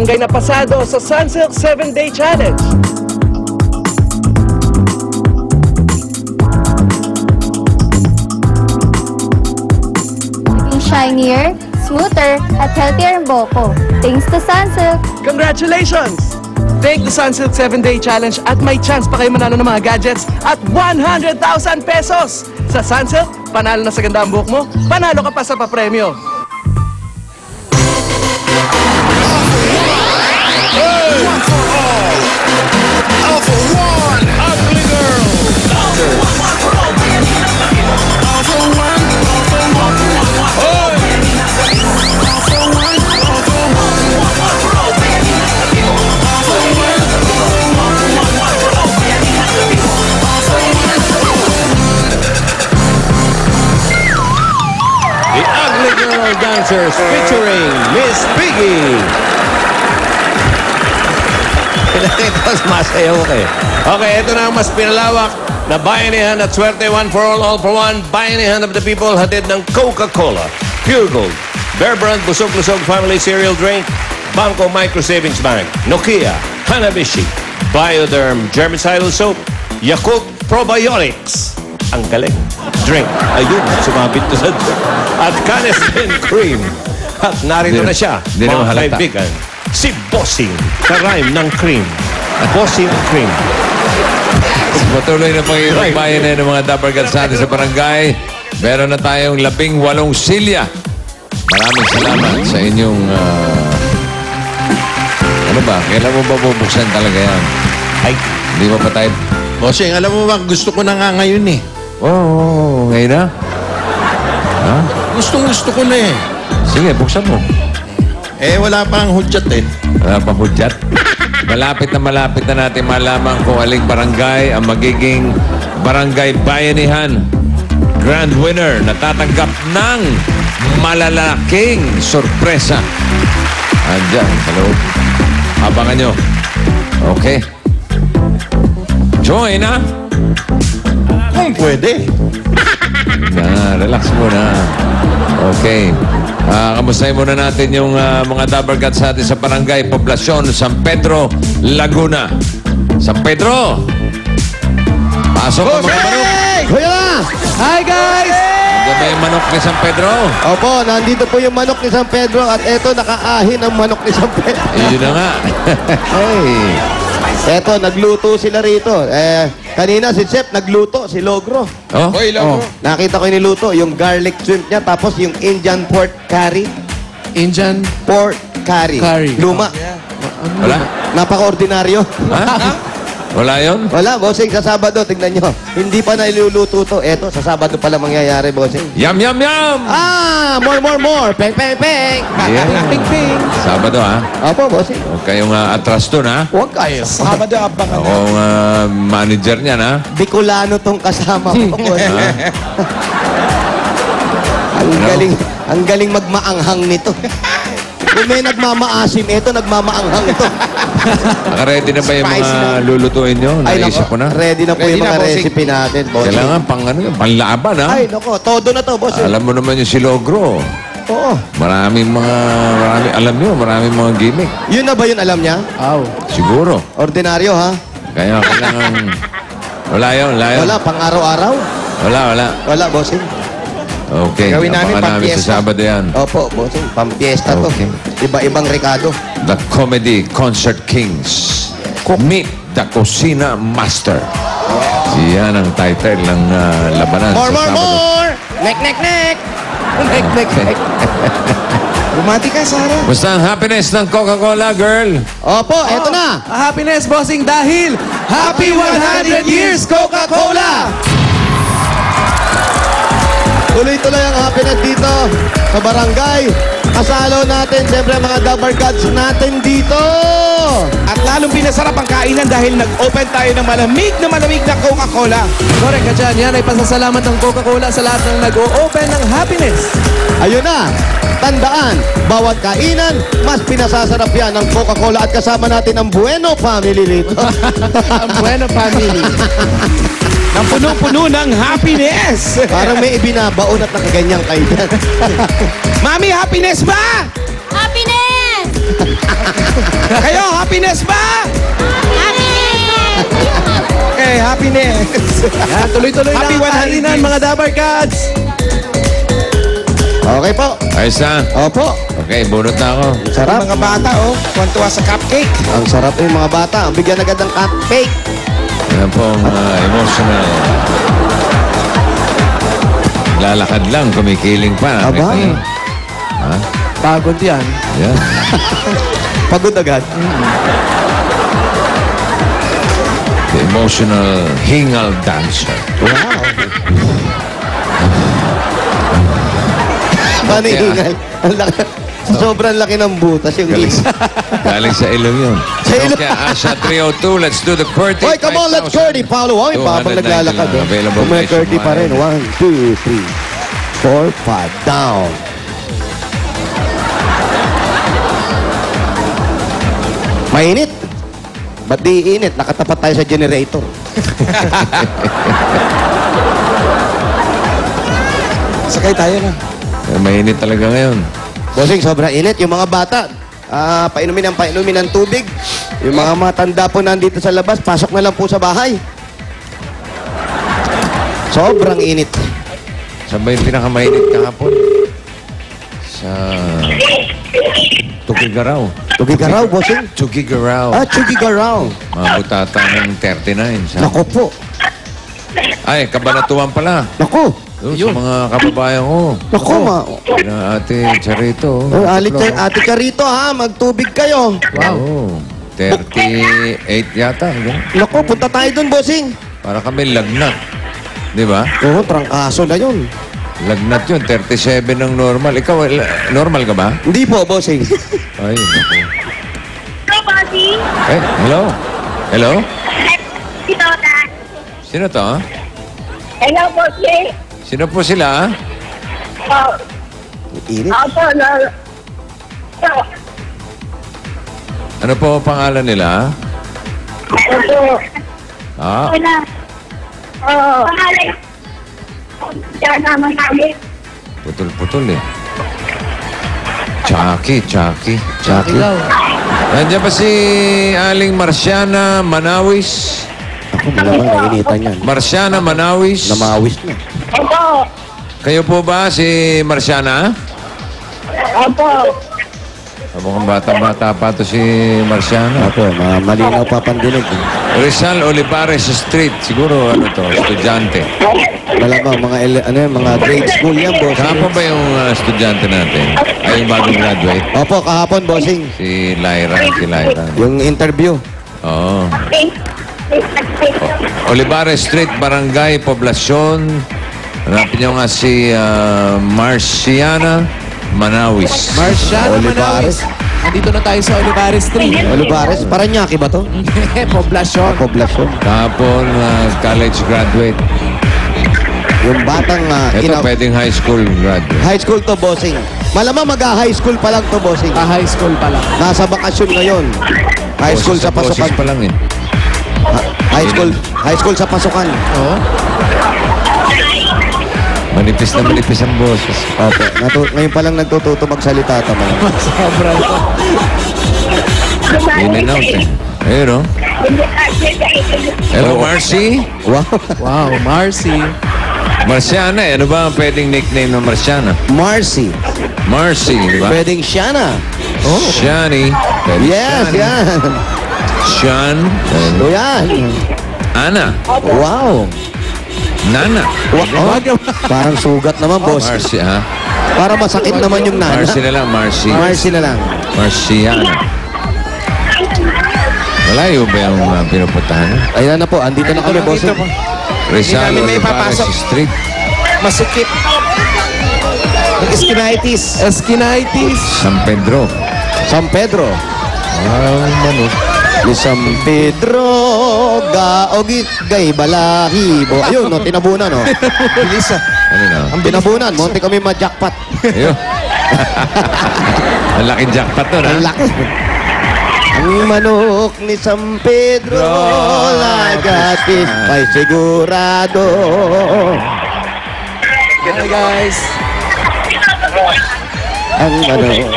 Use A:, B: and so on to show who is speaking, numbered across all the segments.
A: barangay na pasado sa Sunsilk 7-Day Challenge.
B: Shinier, smoother, at healthier ang buhok ko. Thanks to Sunsilk.
A: Congratulations! Take the Sunsilk 7-Day Challenge at may chance pa kayo manalo ng mga gadgets at 100,000 pesos! Sa Sunsilk, panalo na sa ganda ang buhok mo, panalo ka pa sa papremyo.
C: Dancers featuring Miss Piggy. Ito, masayaw kayo. Okay, ito na ang mas pinalawak na bayanihan at swerte. One for all for one. Bayanihan of the people, hatid ng Coca-Cola, Pure Gold, Bear Brand, Busog-Lusog Family Cereal Drink, Bangko Micro Savings Bank, Nokia, Hanabishi, Bioderm Germicidal Soap, Yakult Probiotics. Ang galing. Drink. Ayun, sumabit to sa at Canesten Cream. At narito na siya, mga kaibigan, si Bossing, ka-rhyme ng cream. Bossing Cream.
D: Patuloy na pagbayan ng mga Dabarkad sa atin sa barangay. Meron na tayong 18 silya. Maraming salamat sa inyong... ano ba? Kailan mo ba bubuksan talaga yan?
C: Ay,
D: hindi mo pa tayo...
E: Bossing, alam mo ba, gusto ko na nga ngayon eh.
D: Oo, ngayon na? Ha?
E: Gusto ko na eh.
D: Sige, buksan mo.
E: Eh, wala pa ang hudyat eh.
D: Wala pa hudyat. Malapit na natin malaman kung aling barangay ang magiging barangay bayanihan. Grand winner na tatanggap ng malalaking sorpresa. Andiyan, sa loob. Abangan nyo. Okay. Join, ha?
E: Kung pwede.
D: Relax muna. Okay. Kamustahin muna natin yung mga Dabarkad sa atin sa barangay, poblasyon, San Pedro, Laguna. San Pedro! Pasok ang mga manok.
F: Kuya! Hi guys!
D: Nandiyan ba yung manok ni San Pedro?
F: Opo, nandito po yung manok ni San Pedro at eto nakaahin ang manok ni San Pedro.
D: Yun na nga. Hey.
F: Eto, nagluto sila rito. Kanina si Chef nagluto, si Logro.
D: Oh?
E: Hoy, Logro.
F: Nakita ko yung niluto, yung garlic shrimp niya, tapos yung Indian pork curry.
A: Indian
F: Pork curry. Luma.
D: Wala?
F: Napaka-ordinaryo.
D: Ha? Wala yun?
F: Wala, bossing, sa Sabado, tignan nyo. Hindi pa na iluluto to. Eto, sa Sabado pala mangyayari, bossing.
D: Yum, yum, yum!
F: More. Peng, peng, peng.
D: Yeah.
F: Ping, ping.
D: Sabado, ha?
F: Opo, bossing.
D: Huwag kayong atras dun, ha?
F: Huwag kayo.
E: Sabado, abangan
D: Ako ang manager niyan, ha?
F: Bicolano tong kasama ko. Ang galing magmaanghang nito. Kung may nagmamaasim, ito nagmamaanghang ito.
D: Naka-ready na ba yung mga lulutuin nyo? Naisip ko na.
F: Ready na po yung mga recipe natin, boss.
D: Kailangan panlaban, ha?
F: Ay, nako, todo na to, boss.
D: Alam mo naman yung si Logro.
F: Oo.
D: Maraming mga gimmick.
F: Yun na ba yun alam niya?
D: Siguro.
F: Ordinaryo, ha?
D: Kaya kailangan... Wala yun.
F: Wala, pang araw-araw? Wala, bossing.
D: Okay.
E: Gawin namin
D: Abangan namin sa Sabado yan.
F: Opo, bossing. Pampiesta to.
D: Okay.
F: Iba-ibang Ricardo.
D: The Comedy Concert Kings. Meet the Kusina Master. Yan ang title ng labanan sa Sabado.
F: More! Nek!
E: Bumati ka, Sarah.
D: Basta ang happiness ng Coca-Cola, girl.
F: Opo, eto na.
A: Happiness, bossing, dahil Happy 100 Years Coca-Cola!
F: Tuloy-tuloy ang happiness dito sa barangay. Kasalo natin, siyempre, mga Dabarkads natin dito.
E: At lalong pinasarap ang kainan dahil nag-open tayo ng malamig na Coca-Cola.
A: Correct ka dyan. Yan ay pasasalamat ng Coca-Cola sa lahat ng nag-o-open ng happiness.
F: Ayun na. Tandaan, bawat kainan, mas pinasasarap yan ng Coca-Cola at kasama natin ang Bueno Family dito.
A: Ang Bueno Family.
E: Nang punong-puno ng happiness.
F: Parang may ibinabaon at nakaganyang kayo dyan.
E: Mami, happiness ba?
B: Happiness!
A: Yan, tuloy-tuloy
E: Happy
A: lang ang kainan,
E: 100
A: mga Dabar Cats.
F: Okay po.
D: Ayos na.
F: Opo.
D: Okay, bunot na ako.
F: Sarap.
E: Ang mga bata, oh. Kwantuwa sa cupcake.
F: Ang sarap yung mga bata. Ang bigyan agad ng cupcake.
D: Yan pong emotional. Lalakad lang, kumikiling pa.
F: Aba.
D: Nakita niyo? Ha?
A: Pagod yan.
D: Yan.
F: Pagod agad.
D: The emotional hingal dancer.
F: Wow. Panihingal. Ang laki. Sobrang laki ng butas yung
D: Galing,
F: isa.
D: galing sa ilong yun.
F: Sa ilong.
D: Okay, Asha 302, let's do the QWERTY.
F: Hoy, come on, let's Curdy. Paulo, oh, habang
D: 299
F: naglalakad.
D: lang. Available
F: May Curdy pa rin.
D: nationwide.
F: 1, 2, 3, 4, 5. Down. Mainit. Ba't di init? Nakatapat tayo sa generator.
E: Sakay tayo na.
D: Mainit talaga ngayon.
F: Bossing, sobrang init. Yung mga bata, painumin ng tubig. Yung mga matanda po nandito sa labas, pasok na lang po sa bahay. Sobrang init.
D: Saan ba yung pinakamainit kahapon? Sa Tugigaraw.
F: Tugigaraw, bossing.
D: Tugigaraw.
F: Tugigaraw.
D: Mga butata ng 39.
F: Nako po.
D: Ay, Kabanatuan pala.
F: Nako.
D: Doon sa mga kababayan ko.
F: Nako,
D: Na ate Charito.
F: Ate Carito, ha? Magtubig kayo.
D: Wow. 38 yata. Ganun.
F: Nako, punta tayo dun, bossing.
D: Para kami lagnat. Di ba?
F: Oo, trangkaso na yun.
D: Lagnat yun. 37 ng normal. Ikaw, normal ka ba?
F: Hindi po, bossing.
D: Ay, naku.
B: Hi, Bossy.
D: Eh, hello? Hello?
B: Si Tota.
D: Sino to? Ha?
B: Hello, Bossy.
D: Sino po sila?
B: Oh,
F: Init.
B: ako na.
D: Ano po ang pangalan nila?
B: Ako.
D: Ah,
B: na. Oh. Pangalan. Diyan naman kami.
D: putol-putol eh. Chucky.
A: Ilaw.
D: Nandiyan ba si Aling Marciana Manawis?
F: Ako, malamang nainitan yan.
D: Marciana Manawis?
F: Namawis na.
B: Opo.
D: Kayo po ba si Marciana?
B: Opo.
D: Mukhang bata-bata pa to si Marciana.
F: Ako, malinaw pa pandinig.
D: Rizal Olivares Street. Siguro ano to, estudyante.
F: Malamang mga grade school yan, bossing.
D: Kahapon ba yung estudyante natin? Ay, yung bagong graduate?
F: Opo, kahapon, bossing.
D: Si Lyra.
F: Yung interview.
D: Oo. Olivares Street, Barangay Poblacion. Hanapin niyo nga si Marciana Manawis.
A: Marciano
F: Olivares.
A: Manawis. Nandito na tayo sa Olivares Street.
F: Olivares, Paranaque ba to?
A: Poblasyon.
F: Poblasyon.
D: Kahapon, college graduate.
F: Yung batang
D: Ito, pwedeng high school graduate.
F: high school to, bossing. Malamang mag-high school pa lang to, bossing.
A: High school pa lang.
F: Nasa bakasyon ngayon. High school sa
D: Boses
F: pasukan.
D: pa lang eh.
F: High school sa pasukan.
A: Oo.
D: Manipis ang boses.
F: Opo. Ngayon pa lang nagtututo magsalita ta man.
A: Sobra ito.
D: In and out eh. Ayun o. Hello, Marcy.
F: Wow.
A: Wow, Marcy.
D: Marciana eh. Ano ba ang pwedeng nickname ng Marciana?
F: Marcy.
D: Marcy, di ba?
F: Pwedeng Shana.
D: Shani. Pwede
F: Yes,
D: Shani.
F: yan.
D: Sean.
F: O yan.
D: Ana.
F: Wow.
D: Nana.
F: Parang sugat naman, boss.
D: Marcy, ha?
F: Para masakit naman yung nana.
D: Marcy na lang, Marcy.
F: Marcy na lang.
D: Marciana. Malayo ba yung pinupuntahan?
F: Ayan na po, andito na kami, boss.
D: Rizal
E: Hindi namin may
D: Olivares
E: papasok.
D: Street.
E: Masikip. Skinitis.
A: Eskinitis.
D: San Pedro.
F: San Pedro. Ni San Pedro, gaogit, gay balahibo. Ayun, no, tinabunan, no.
E: Bilis ah.
D: Ano na?
F: Ang tinabunan, munti kami ma-jackpot.
D: Ayun. Ang laking jackpot nun, ha?
F: Ang laki. Ang manok ni San Pedro, lagatis, ay sigurado.
A: Hi, guys.
F: Ang manok,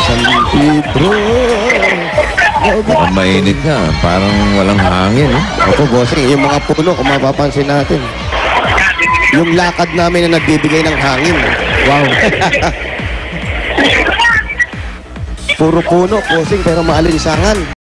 F: San Pedro,
D: Ang mainit nga. Parang walang hangin. Eh.
F: Opo, bossing, yung mga puno, kung mapapansin natin. Yung lakad namin na nagbibigay ng hangin. Wow. Puro puno, bossing, pero maalinsangan.